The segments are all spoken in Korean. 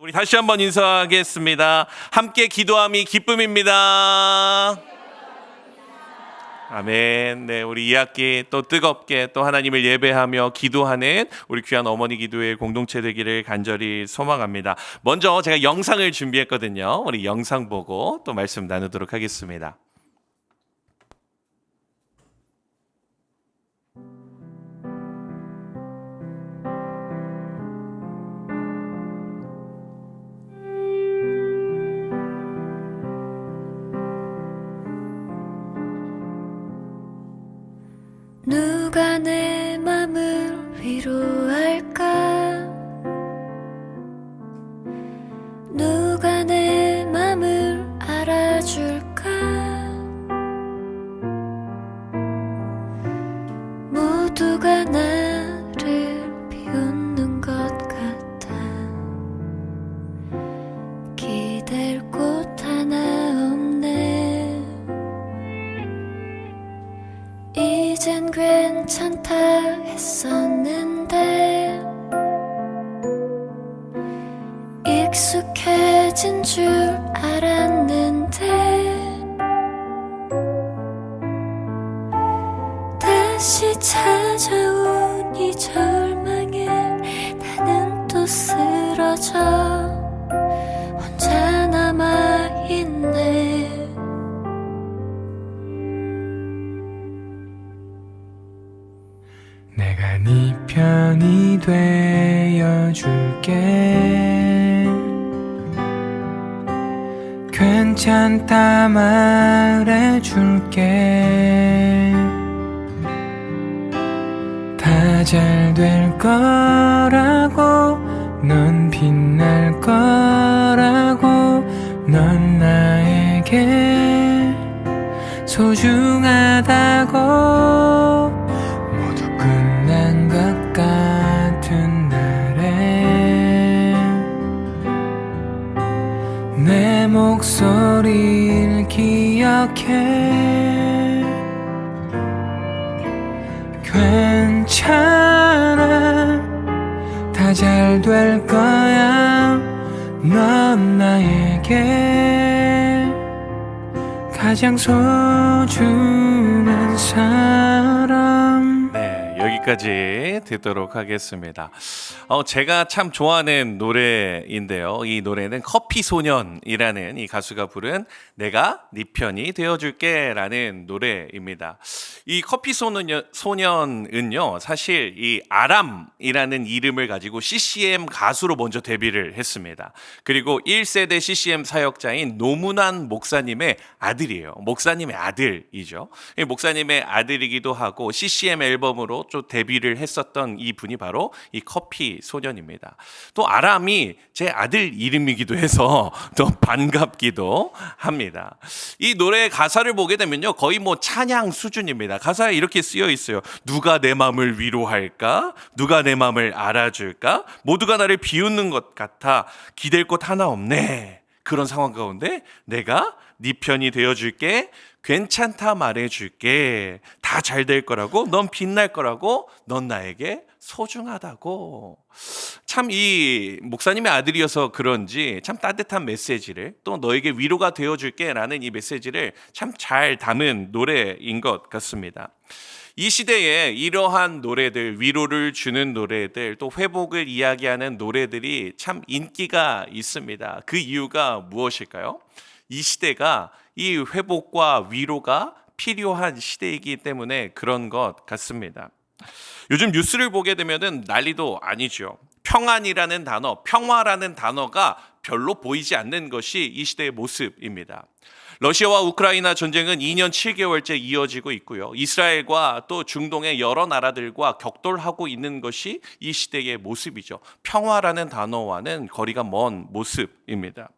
우리 다시 한번 인사하겠습니다. 함께 기도함이 기쁨입니다. 아멘. 네, 우리 2학기 또 뜨겁게 또 하나님을 예배하며 기도하는 우리 귀한 어머니 기도회 공동체 되기를 간절히 소망합니다. 먼저 제가 영상을 준비했거든요. 우리 영상 보고 또 말씀 나누도록 하겠습니다. 누가 내 맘을 위로할까? 누가 내 맘을 알아줄까? 모두가 나를 비웃는 것 같아. 기댈 곳 하나 없네. 이젠 괜찮다 했었는데 익숙해진 줄 알았는데 다시 찾아온 이 절망에 나는 또 쓰러져 혼자 남아있네. 내가 네 편이 되어줄게. 괜찮다 말해줄게. 다 잘 될 거라고, 넌 빛날 거라고, 넌 나에게 소중하다고. 모두 끝난 것 같은 날에 내 목소리를 기억해. 괜찮아, 다 잘 될 거야. 넌 나에게 가장 소중한 사람. 네, 여기까지 듣도록 하겠습니다. 제가 참 좋아하는 노래인데요. 이 노래는 커피소년이라는 이 가수가 부른 내가 네 편이 되어줄게 라는 노래입니다. 이 커피소년은요, 사실 이 아람이라는 이름을 가지고 CCM 가수로 먼저 데뷔를 했습니다. 그리고 1세대 CCM 사역자인 노문환 목사님의 아들이에요. 목사님의 아들이죠. 목사님의 아들이기도 하고 CCM 앨범으로 좀 데뷔를 했었던 이 분이 바로 이 커피소년입니다. 또 아람이 제 아들 이름이기도 해서 더 반갑기도 합니다. 이 노래 가사를 보게 되면요, 거의 뭐 찬양 수준입니다. 가사에 이렇게 쓰여 있어요. 누가 내 마음을 위로할까? 누가 내 마음을 알아줄까? 모두가 나를 비웃는 것 같아. 기댈 곳 하나 없네. 그런 상황 가운데 내가 네 편이 되어줄게. 괜찮다 말해줄게. 다 잘 될 거라고. 넌 빛날 거라고. 넌 나에게 소중하다고. 참 이 목사님의 아들이어서 그런지 참 따뜻한 메시지를, 또 너에게 위로가 되어줄게 라는 이 메시지를 참 잘 담은 노래인 것 같습니다. 이 시대에 이러한 노래들, 위로를 주는 노래들, 또 회복을 이야기하는 노래들이 참 인기가 있습니다. 그 이유가 무엇일까요? 이 시대가 이 회복과 위로가 필요한 시대이기 때문에 그런 것 같습니다. 요즘 뉴스를 보게 되면은 난리도 아니죠. 평안이라는 단어, 평화라는 단어가 별로 보이지 않는 것이 이 시대의 모습입니다. 러시아와 우크라이나 전쟁은 2년 7개월째 이어지고 있고요. 이스라엘과 또 중동의 여러 나라들과 격돌하고 있는 것이 이 시대의 모습이죠. 평화라는 단어와는 거리가 먼 모습입니다.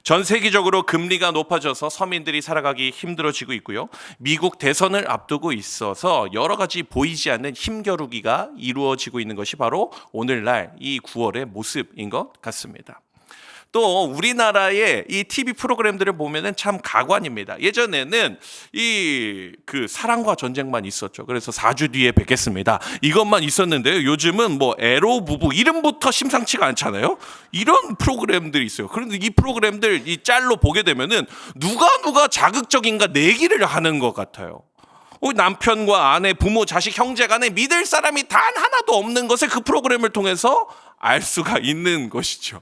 전 세계적으로 금리가 높아져서 서민들이 살아가기 힘들어지고 있고요. 미국 대선을 앞두고 있어서 여러 가지 보이지 않는 힘겨루기가 이루어지고 있는 것이 바로 오늘날 이 9월의 모습인 것 같습니다. 또 우리나라의 이 TV 프로그램들을 보면은 참 가관입니다. 예전에는 이 그 사랑과 전쟁만 있었죠. 그래서 4주 뒤에 뵙겠습니다. 이것만 있었는데요. 요즘은 뭐 에로 부부 이름부터 심상치가 않잖아요. 이런 프로그램들이 있어요. 그런데 이 프로그램들 이 짤로 보게 되면은 누가 자극적인가 내기를 하는 것 같아요. 남편과 아내, 부모, 자식, 형제 간에 믿을 사람이 단 하나도 없는 것을 그 프로그램을 통해서 알 수가 있는 것이죠.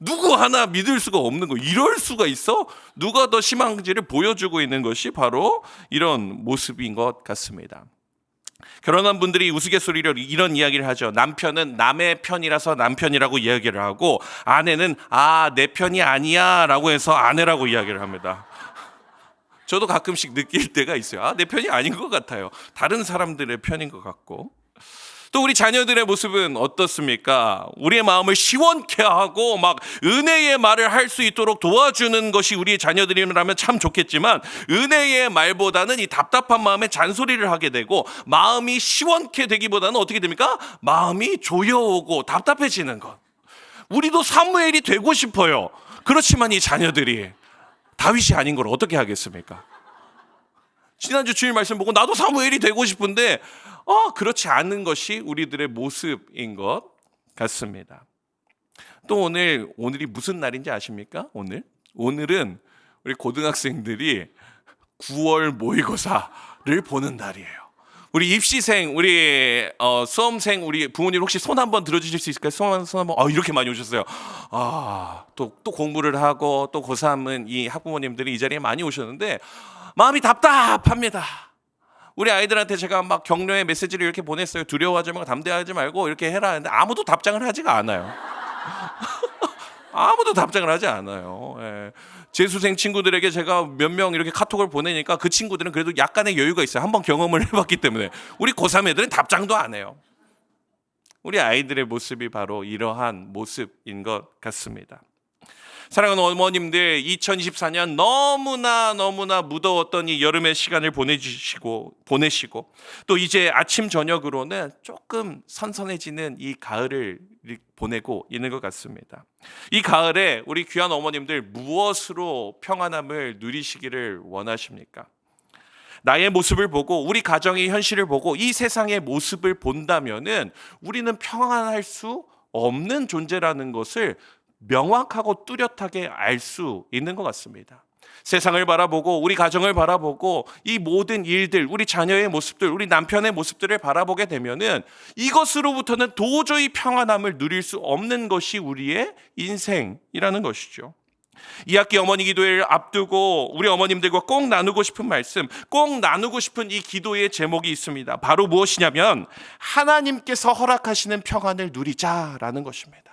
누구 하나 믿을 수가 없는 거. 이럴 수가 있어? 누가 더 심한지를 보여주고 있는 것이 바로 이런 모습인 것 같습니다. 결혼한 분들이 우스갯소리로 이런 이야기를 하죠. 남편은 남의 편이라서 남편이라고 이야기를 하고 아내는 내 편이 아니야 라고 해서 아내라고 이야기를 합니다. 저도 가끔씩 느낄 때가 있어요. 내 편이 아닌 것 같아요. 다른 사람들의 편인 것 같고. 또 우리 자녀들의 모습은 어떻습니까? 우리의 마음을 시원케 하고 막 은혜의 말을 할 수 있도록 도와주는 것이 우리의 자녀들이라면 참 좋겠지만 은혜의 말보다는 이 답답한 마음에 잔소리를 하게 되고 마음이 시원케 되기보다는 어떻게 됩니까? 마음이 조여오고 답답해지는 것. 우리도 사무엘이 되고 싶어요. 그렇지만 이 자녀들이 다윗이 아닌 걸 어떻게 하겠습니까? 지난주 주일 말씀 보고 나도 사무엘이 되고 싶은데 그렇지 않은 것이 우리들의 모습인 것 같습니다. 또 오늘이 무슨 날인지 아십니까? 오늘은 우리 고등학생들이 9월 모의고사를 보는 날이에요. 우리 입시생, 우리 수험생, 우리 부모님 혹시 손 한번 들어주실 수 있을까요? 손 한번. 이렇게 많이 오셨어요. 또 공부를 하고 또 고3은 이 학부모님들이 이 자리에 많이 오셨는데 마음이 답답합니다. 우리 아이들한테 제가 막 격려의 메시지를 이렇게 보냈어요. 두려워하지 말고 담대하지 말고 이렇게 해라 하는데 아무도 답장을 하지가 않아요. 아무도 답장을 하지 않아요. 예. 재수생 친구들에게 제가 몇 명 이렇게 카톡을 보내니까 그 친구들은 그래도 약간의 여유가 있어요. 한번 경험을 해봤기 때문에. 우리 고3 애들은 답장도 안 해요. 우리 아이들의 모습이 바로 이러한 모습인 것 같습니다. 사랑하는 어머님들, 2024년 너무나 무더웠던 이 여름의 시간을 보내시고 또 이제 아침 저녁으로는 조금 선선해지는 이 가을을 보내고 있는 것 같습니다. 이 가을에 우리 귀한 어머님들 무엇으로 평안함을 누리시기를 원하십니까? 나의 모습을 보고 우리 가정의 현실을 보고 이 세상의 모습을 본다면은 우리는 평안할 수 없는 존재라는 것을 명확하고 뚜렷하게 알 수 있는 것 같습니다. 세상을 바라보고 우리 가정을 바라보고 이 모든 일들, 우리 자녀의 모습들, 우리 남편의 모습들을 바라보게 되면은 이것으로부터는 도저히 평안함을 누릴 수 없는 것이 우리의 인생이라는 것이죠. 이 학기 어머니 기도회를 앞두고 우리 어머님들과 꼭 나누고 싶은 말씀, 꼭 나누고 싶은 이 기도의 제목이 있습니다. 바로 무엇이냐면 하나님께서 허락하시는 평안을 누리자라는 것입니다.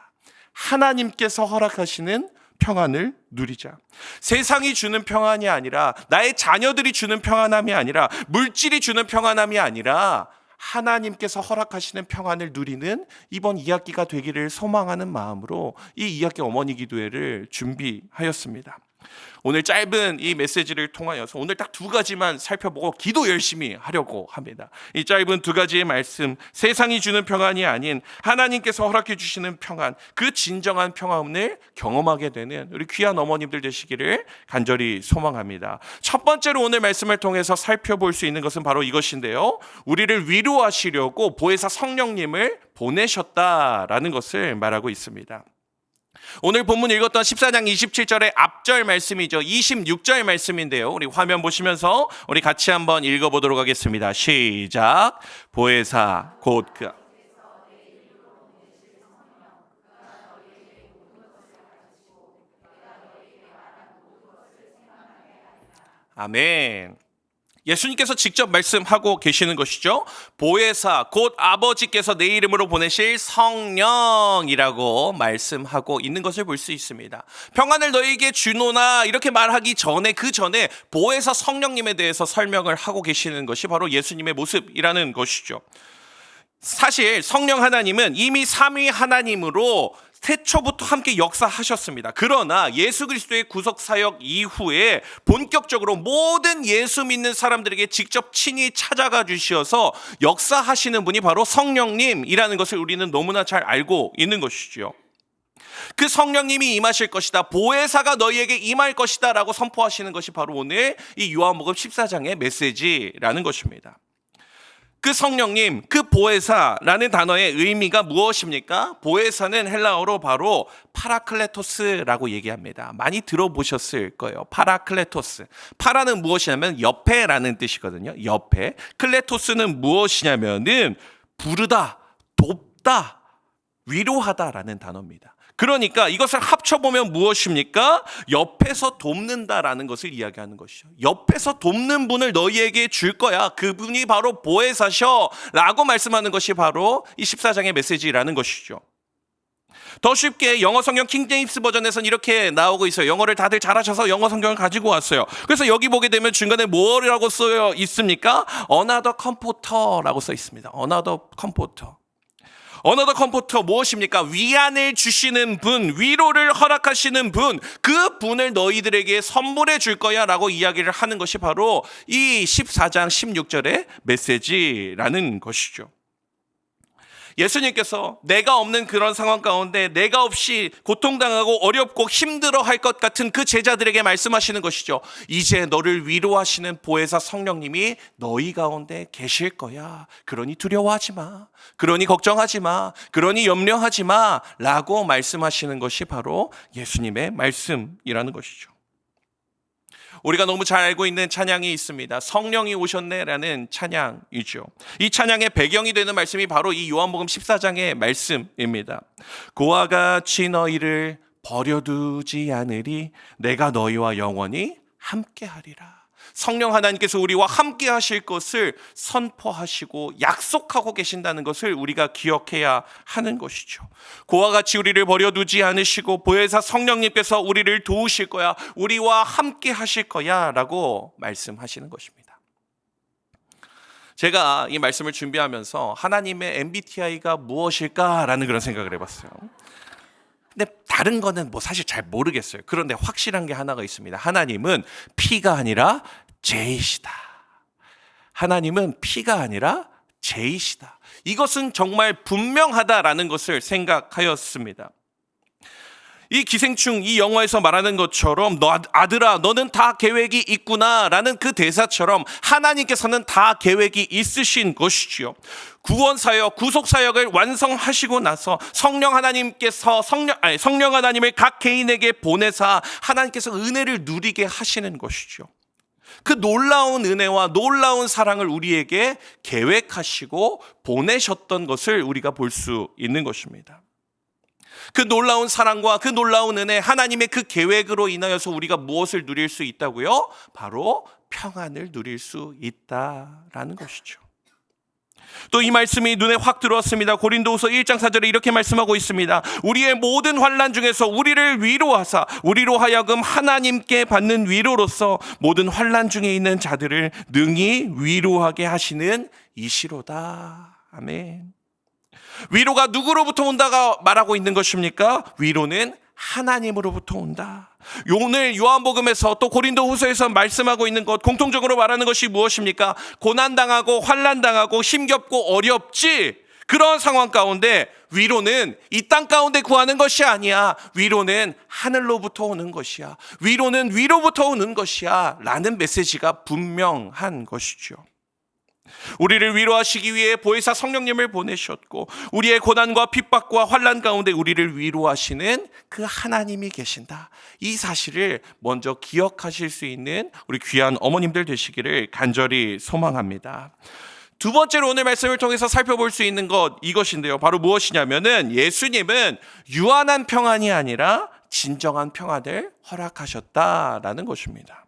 하나님께서 허락하시는 평안을 누리자. 세상이 주는 평안이 아니라 나의 자녀들이 주는 평안함이 아니라 물질이 주는 평안함이 아니라 하나님께서 허락하시는 평안을 누리는 이번 2학기가 되기를 소망하는 마음으로 이 2학기 어머니 기도회를 준비하였습니다. 오늘 짧은 이 메시지를 통하여서 오늘 딱 2가지만 살펴보고 기도 열심히 하려고 합니다. 이 짧은 2가지의 말씀, 세상이 주는 평안이 아닌 하나님께서 허락해 주시는 평안, 그 진정한 평안을 경험하게 되는 우리 귀한 어머님들 되시기를 간절히 소망합니다. 첫 번째로 오늘 말씀을 통해서 살펴볼 수 있는 것은 바로 이것인데요. 우리를 위로하시려고 보혜사 성령님을 보내셨다라는 것을 말하고 있습니다. 오늘 본문 읽었던 14장 27절의 앞절 말씀이죠. 26절 말씀인데요. 우리 화면 보시면서 우리 같이 한번 읽어보도록 하겠습니다. 시작. 보혜사 곧 그 아멘. 예수님께서 직접 말씀하고 계시는 것이죠. 보혜사 곧 아버지께서 내 이름으로 보내실 성령이라고 말씀하고 있는 것을 볼 수 있습니다. 평안을 너에게 주노나 이렇게 말하기 전에 그 전에 보혜사 성령님에 대해서 설명을 하고 계시는 것이 바로 예수님의 모습이라는 것이죠. 사실 성령 하나님은 이미 삼위 하나님으로 태초부터 함께 역사하셨습니다. 그러나 예수 그리스도의 구속 사역 이후에 본격적으로 모든 예수 믿는 사람들에게 직접 친히 찾아가 주셔서 역사하시는 분이 바로 성령님이라는 것을 우리는 너무나 잘 알고 있는 것이죠. 그 성령님이 임하실 것이다. 보혜사가 너희에게 임할 것이다 라고 선포하시는 것이 바로 오늘 이 요한복음 14장의 메시지라는 것입니다. 그 성령님, 그 보혜사라는 단어의 의미가 무엇입니까? 보혜사는 헬라어로 바로 파라클레토스라고 얘기합니다. 많이 들어보셨을 거예요. 파라클레토스. 파라는 무엇이냐면 옆에라는 뜻이거든요. 옆에. 클레토스는 무엇이냐면은 부르다, 돕다, 위로하다라는 단어입니다. 그러니까 이것을 합쳐보면 무엇입니까? 옆에서 돕는다라는 것을 이야기하는 것이죠. 옆에서 돕는 분을 너희에게 줄 거야. 그분이 바로 보혜사셔 라고 말씀하는 것이 바로 이 14장의 메시지라는 것이죠. 더 쉽게 영어 성경 킹제임스 버전에서는 이렇게 나오고 있어요. 영어를 다들 잘하셔서 영어 성경을 가지고 왔어요. 그래서 여기 보게 되면 중간에 뭐라고 써 있습니까? Another comforter라고 써 있습니다. Another comforter. 어너더 컴포터 무엇입니까? 위안을 주시는 분, 위로를 허락하시는 분, 그 분을 너희들에게 선물해 줄 거야 라고 이야기를 하는 것이 바로 이 14장 16절의 메시지라는 것이죠. 예수님께서 내가 없는 그런 상황 가운데 내가 없이 고통당하고 어렵고 힘들어할 것 같은 그 제자들에게 말씀하시는 것이죠. 이제 너를 위로하시는 보혜사 성령님이 너희 가운데 계실 거야. 그러니 두려워하지 마. 그러니 걱정하지 마. 그러니 염려하지 마. 라고 말씀하시는 것이 바로 예수님의 말씀이라는 것이죠. 우리가 너무 잘 알고 있는 찬양이 있습니다. 성령이 오셨네라는 찬양이죠. 이 찬양의 배경이 되는 말씀이 바로 이 요한복음 14장의 말씀입니다. 그와 같이 너희를 버려두지 않으리 내가 너희와 영원히 함께하리라. 성령 하나님께서 우리와 함께 하실 것을 선포하시고 약속하고 계신다는 것을 우리가 기억해야 하는 것이죠. 그와 같이 우리를 버려두지 않으시고 보혜사 성령님께서 우리를 도우실 거야. 우리와 함께 하실 거야 라고 말씀하시는 것입니다. 제가 이 말씀을 준비하면서 하나님의 MBTI가 무엇일까라는 그런 생각을 해봤어요. 근데 다른 거는 뭐 사실 잘 모르겠어요. 그런데 확실한 게 하나가 있습니다. 하나님은 P가 아니라 J이시다. 하나님은 P가 아니라 J이시다. 이것은 정말 분명하다라는 것을 생각하였습니다. 이 기생충 이 영화에서 말하는 것처럼 너 아들아 너는 다 계획이 있구나라는 그 대사처럼 하나님께서는 다 계획이 있으신 것이지요. 구원사역 구속사역을 완성하시고 나서 성령 하나님께서 성령 하나님을 각 개인에게 보내사 하나님께서 은혜를 누리게 하시는 것이죠. 그 놀라운 은혜와 놀라운 사랑을 우리에게 계획하시고 보내셨던 것을 우리가 볼 수 있는 것입니다. 그 놀라운 사랑과 그 놀라운 은혜, 하나님의 그 계획으로 인하여서 우리가 무엇을 누릴 수 있다고요? 바로 평안을 누릴 수 있다라는 것이죠. 또 이 말씀이 눈에 확 들어왔습니다. 고린도후서 1장 4절에 이렇게 말씀하고 있습니다. 우리의 모든 환난 중에서 우리를 위로하사 우리로 하여금 하나님께 받는 위로로서 모든 환난 중에 있는 자들을 능히 위로하게 하시는 이시로다. 아멘. 위로가 누구로부터 온다가 말하고 있는 것입니까? 위로는 하나님으로부터 온다. 오늘 요한복음에서 또 고린도후서에서 말씀하고 있는 것 공통적으로 말하는 것이 무엇입니까? 고난당하고 환난당하고 힘겹고 어렵지. 그런 상황 가운데 위로는 이 땅 가운데 구하는 것이 아니야. 위로는 하늘로부터 오는 것이야. 위로는 위로부터 오는 것이야. 라는 메시지가 분명한 것이죠. 우리를 위로하시기 위해 보혜사 성령님을 보내셨고 우리의 고난과 핍박과 환난 가운데 우리를 위로하시는 그 하나님이 계신다. 이 사실을 먼저 기억하실 수 있는 우리 귀한 어머님들 되시기를 간절히 소망합니다. 두 번째로 오늘 말씀을 통해서 살펴볼 수 있는 것 이것인데요. 바로 무엇이냐면은 예수님은 유한한 평안이 아니라 진정한 평안을 허락하셨다라는 것입니다.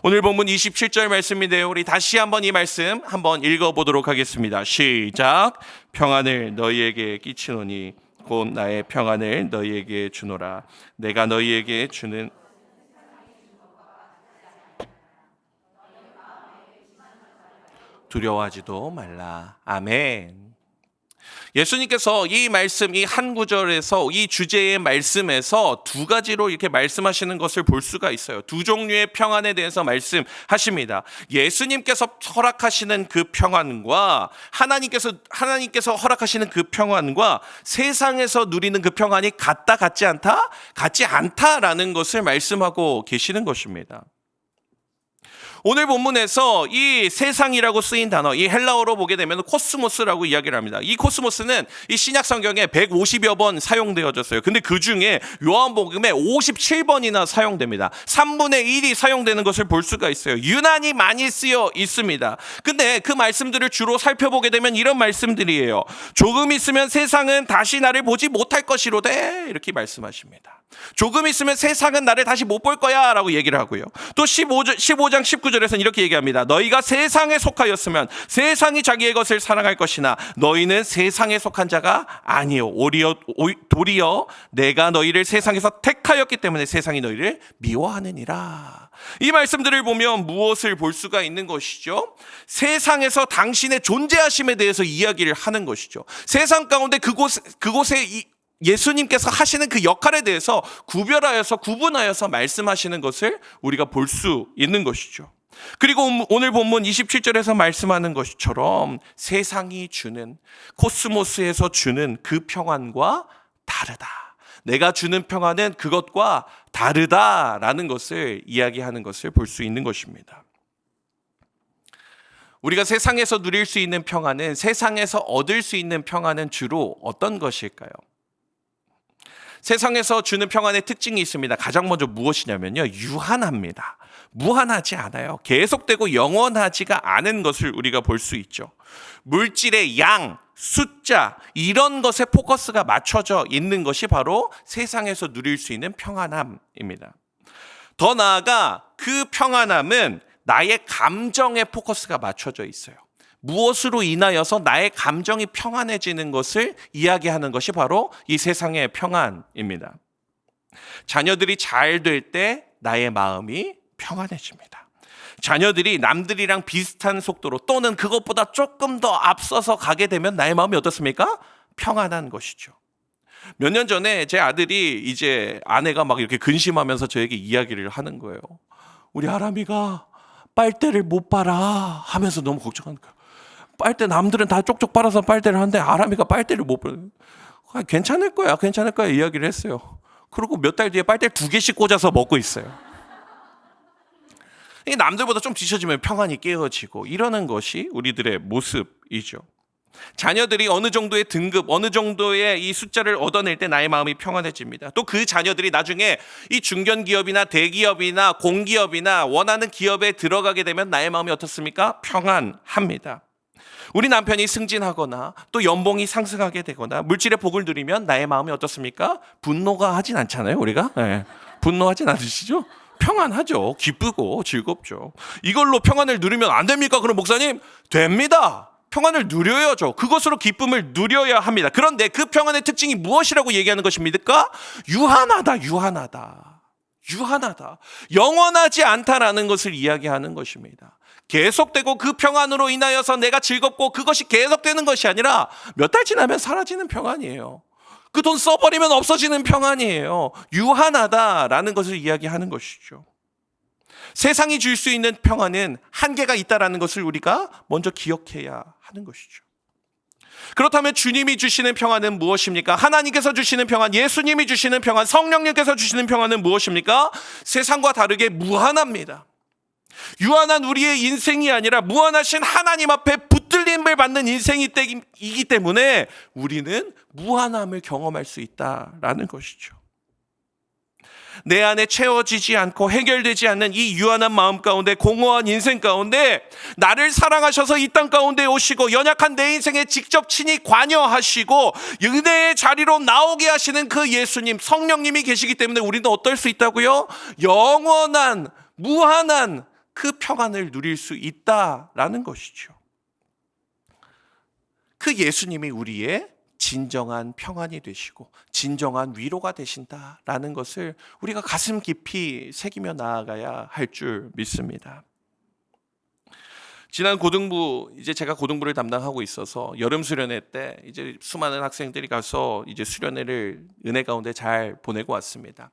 오늘 본문 27절 말씀인데요. 우리 다시 한번 이 말씀 한번 읽어보도록 하겠습니다. 시작. 평안을 너희에게 끼치노니 곧 나의 평안을 너희에게 주노라. 내가 너희에게 주는 두려워하지도 말라. 아멘. 예수님께서 이 말씀, 이 한 구절에서 이 주제의 말씀에서 두 가지로 이렇게 말씀하시는 것을 볼 수가 있어요. 두 종류의 평안에 대해서 말씀하십니다. 예수님께서 허락하시는 그 평안과 하나님께서 허락하시는 그 평안과 세상에서 누리는 그 평안이 같다, 같지 않다? 같지 않다라는 것을 말씀하고 계시는 것입니다. 오늘 본문에서 이 세상이라고 쓰인 단어, 이 헬라어로 보게 되면 코스모스라고 이야기를 합니다. 이 코스모스는 이 신약 성경에 150여 번 사용되어졌어요. 근데 그 중에 요한복음에 57번이나 사용됩니다. 3분의 1이 사용되는 것을 볼 수가 있어요. 유난히 많이 쓰여 있습니다. 근데 그 말씀들을 주로 살펴보게 되면 이런 말씀들이에요. 조금 있으면 세상은 다시 나를 보지 못할 것이로되, 이렇게 말씀하십니다. 조금 있으면 세상은 나를 다시 못 볼 거야 라고 얘기를 하고요. 또 15장 19절에서는 이렇게 얘기합니다. 너희가 세상에 속하였으면 세상이 자기의 것을 사랑할 것이나 너희는 세상에 속한 자가 아니요 도리어 내가 너희를 세상에서 택하였기 때문에 세상이 너희를 미워하느니라. 이 말씀들을 보면 무엇을 볼 수가 있는 것이죠? 세상에서 당신의 존재하심에 대해서 이야기를 하는 것이죠. 세상 가운데 그곳에 예수님께서 하시는 그 역할에 대해서 구분하여서 말씀하시는 것을 우리가 볼 수 있는 것이죠. 그리고 오늘 본문 27절에서 말씀하는 것처럼 세상이 주는, 코스모스에서 주는 그 평안과 다르다. 내가 주는 평안은 그것과 다르다라는 것을 이야기하는 것을 볼 수 있는 것입니다. 우리가 세상에서 누릴 수 있는 평안은, 세상에서 얻을 수 있는 평안은 주로 어떤 것일까요? 세상에서 주는 평안의 특징이 있습니다. 가장 먼저 무엇이냐면요, 유한합니다. 무한하지 않아요. 계속되고 영원하지가 않은 것을 우리가 볼 수 있죠. 물질의 양, 숫자, 이런 것에 포커스가 맞춰져 있는 것이 바로 세상에서 누릴 수 있는 평안함입니다. 더 나아가 그 평안함은 나의 감정에 포커스가 맞춰져 있어요. 무엇으로 인하여서 나의 감정이 평안해지는 것을 이야기하는 것이 바로 이 세상의 평안입니다. 자녀들이 잘 될 때 나의 마음이 평안해집니다. 자녀들이 남들이랑 비슷한 속도로 또는 그것보다 조금 더 앞서서 가게 되면 나의 마음이 어떻습니까? 평안한 것이죠. 몇 년 전에 제 아들이 이제 아내가 막 이렇게 근심하면서 저에게 이야기를 하는 거예요. 우리 아람이가 빨대를 못 빨아 하면서 너무 걱정하는 거예요. 빨대 남들은 다 쪽쪽 빨아서 빨대를 하는데 아람이가 빨대를 못 빨아. 괜찮을 거야 이야기를 했어요. 그리고 몇 달 뒤에 빨대를 2개씩 꽂아서 먹고 있어요. 남들보다 좀 뒤처지면 평안이 깨어지고 이러는 것이 우리들의 모습이죠. 자녀들이 어느 정도의 등급, 어느 정도의 이 숫자를 얻어낼 때 나의 마음이 평안해집니다. 또 그 자녀들이 나중에 이 중견기업이나 대기업이나 공기업이나 원하는 기업에 들어가게 되면 나의 마음이 어떻습니까? 평안합니다. 우리 남편이 승진하거나 또 연봉이 상승하게 되거나 물질의 복을 누리면 나의 마음이 어떻습니까? 분노가 하진 않잖아요, 우리가. 네. 분노하진 않으시죠? 평안하죠. 기쁘고 즐겁죠. 이걸로 평안을 누리면 안 됩니까? 그럼 목사님, 됩니다. 평안을 누려야죠. 그것으로 기쁨을 누려야 합니다. 그런데 그 평안의 특징이 무엇이라고 얘기하는 것입니까? 유한하다. 영원하지 않다라는 것을 이야기하는 것입니다. 계속되고 그 평안으로 인하여서 내가 즐겁고 그것이 계속되는 것이 아니라 몇 달 지나면 사라지는 평안이에요. 그 돈 써버리면 없어지는 평안이에요. 유한하다라는 것을 이야기하는 것이죠. 세상이 줄 수 있는 평안은 한계가 있다라는 것을 우리가 먼저 기억해야 하는 것이죠. 그렇다면 주님이 주시는 평안은 무엇입니까? 하나님께서 주시는 평안, 예수님이 주시는 평안, 성령님께서 주시는 평안은 무엇입니까? 세상과 다르게 무한합니다. 유한한 우리의 인생이 아니라 무한하신 하나님 앞에 붙들림을 받는 인생이기 때문에 우리는 무한함을 경험할 수 있다라는 것이죠. 내 안에 채워지지 않고 해결되지 않는 이 유한한 마음 가운데, 공허한 인생 가운데 나를 사랑하셔서 이 땅 가운데 오시고 연약한 내 인생에 직접 친히 관여하시고 은혜의 자리로 나오게 하시는 그 예수님, 성령님이 계시기 때문에 우리는 어떨 수 있다고요? 영원한 무한한 그 평안을 누릴 수 있다라는 것이죠. 그 예수님이 우리의 진정한 평안이 되시고 진정한 위로가 되신다라는 것을 우리가 가슴 깊이 새기며 나아가야 할 줄 믿습니다. 지난 고등부 이제 제가 고등부를 담당하고 있어서 여름 수련회 때 이제 수많은 학생들이 가서 이제 수련회를 은혜 가운데 잘 보내고 왔습니다.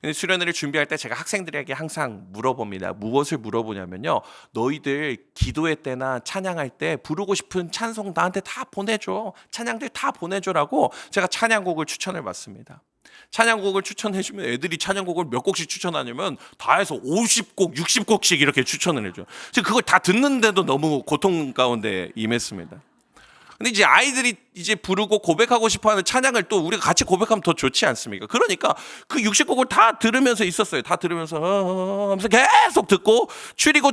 근데 수련회를 준비할 때 제가 학생들에게 항상 물어봅니다. 무엇을 물어보냐면요. 너희들 기도회 때나 찬양할 때 부르고 싶은 찬송 나한테 다 보내줘. 찬양들 다 보내줘라고 제가 찬양곡을 추천을 받습니다. 찬양곡을 추천해주면 애들이 찬양곡을 몇 곡씩 추천하냐면 다 해서 50곡, 60곡씩 이렇게 추천을 해줘요. 지금 그걸 다 듣는데도 너무 고통 가운데 임했습니다. 근데 이제 아이들이 이제 부르고 고백하고 싶어하는 찬양을 또 우리가 같이 고백하면 더 좋지 않습니까? 그러니까 그 60곡을 다 들으면서 있었어요. 다 들으면서 하면서 계속 듣고 추리고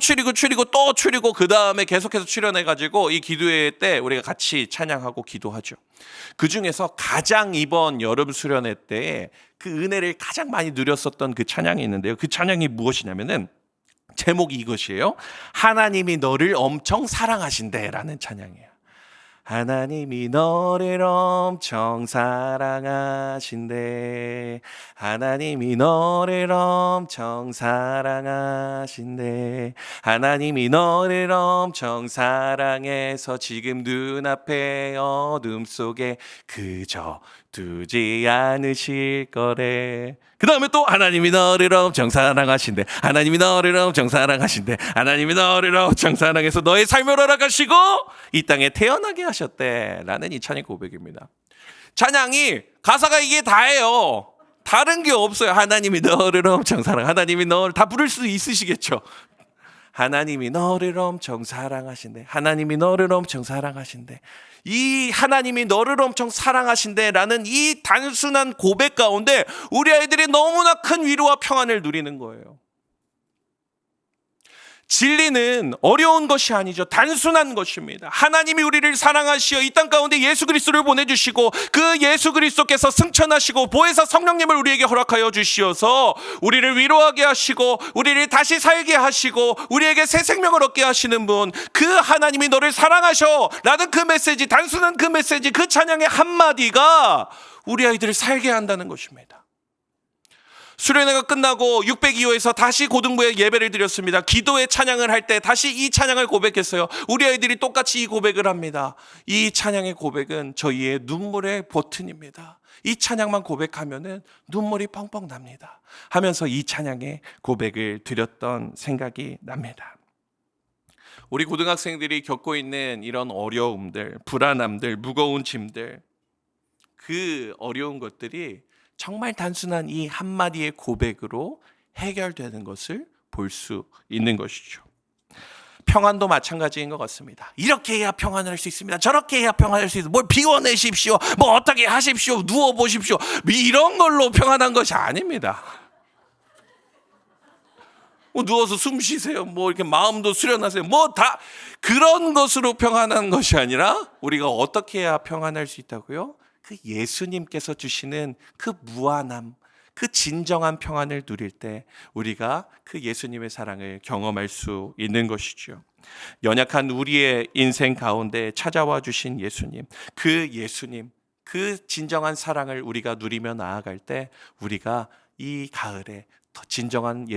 또 추리고 그 다음에 계속해서 출연해가지고 이 기도회 때 우리가 같이 찬양하고 기도하죠. 그 중에서 가장 이번 여름 수련회 때 그 은혜를 가장 많이 누렸었던 그 찬양이 있는데요. 그 찬양이 무엇이냐면은 제목이 이것이에요. 하나님이 너를 엄청 사랑하신대라는 찬양이에요. 하나님이 너를 엄청 사랑하신대. 하나님이 너를 엄청 사랑하신대. 하나님이 너를 엄청 사랑해서 지금 눈앞에 어둠 속에 그저 두지 않으실 거래. 그 다음에 또 하나님이 너를 엄청 사랑하신대. 하나님이 너를 엄청 사랑하신대. 하나님이 너를 엄청 사랑해서 너의 삶을 허락하시고 이 땅에 태어나게 하셨대. 라는 이 찬양 고백입니다. 찬양이 가사가 이게 다예요. 다른 게 없어요. 하나님이 너를 엄청 사랑. 하나님이 너를 다 부를 수 있으시겠죠. 하나님이 너를 엄청 사랑하신대. 하나님이 너를 엄청 사랑하신대. 이 하나님이 너를 엄청 사랑하신대라는 이 단순한 고백 가운데 우리 아이들이 너무나 큰 위로와 평안을 누리는 거예요. 진리는 어려운 것이 아니죠. 단순한 것입니다. 하나님이 우리를 사랑하시어 이 땅 가운데 예수 그리스도를 보내주시고 그 예수 그리스도께서 승천하시고 보혜사 성령님을 우리에게 허락하여 주시어서 우리를 위로하게 하시고 우리를 다시 살게 하시고 우리에게 새 생명을 얻게 하시는 분, 그 하나님이 너를 사랑하셔 라는 그 메시지, 단순한 그 메시지, 그 찬양의 한마디가 우리 아이들을 살게 한다는 것입니다. 수련회가 끝나고 602호에서 다시 고등부에 예배를 드렸습니다. 기도의 찬양을 할 때 다시 이 찬양을 고백했어요. 우리 아이들이 똑같이 이 고백을 합니다. 이 찬양의 고백은 저희의 눈물의 버튼입니다. 이 찬양만 고백하면은 눈물이 펑펑 납니다. 하면서 이 찬양의 고백을 드렸던 생각이 납니다. 우리 고등학생들이 겪고 있는 이런 어려움들, 불안함들, 무거운 짐들, 그 어려운 것들이 정말 단순한 이 한마디의 고백으로 해결되는 것을 볼 수 있는 것이죠. 평안도 마찬가지인 것 같습니다. 이렇게 해야 평안을 할 수 있습니다. 저렇게 해야 평안할 수 있습니다. 뭘 비워내십시오. 뭐 어떻게 하십시오. 누워보십시오. 이런 걸로 평안한 것이 아닙니다. 뭐 누워서 숨 쉬세요. 뭐 이렇게 마음도 수련하세요. 뭐 다 그런 것으로 평안한 것이 아니라 우리가 어떻게 해야 평안할 수 있다고요? 그 예수님께서 주시는 그 무한함, 그 진정한 평안을 누릴 때 우리가 그 예수님의 사랑을 경험할 수 있는 것이죠. 연약한 우리의 인생 가운데 찾아와 주신 예수님, 그 예수님, 그 진정한 사랑을 우리가 누리며 나아갈 때 우리가 이 가을에 더 진정한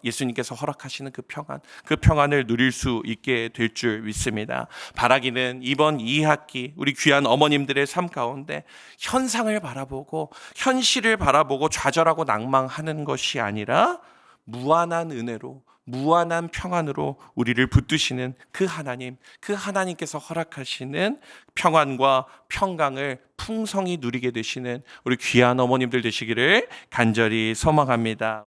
예수님께서 허락하시는 그 평안을 누릴 수 있게 될 줄 믿습니다. 바라기는 이번 2학기 우리 귀한 어머님들의 삶 가운데 현상을 바라보고 현실을 바라보고 좌절하고 낭망하는 것이 아니라 무한한 은혜로 무한한 평안으로 우리를 붙드시는 그 하나님께서 허락하시는 평안과 평강을 풍성히 누리게 되시는 우리 귀한 어머님들 되시기를 간절히 소망합니다.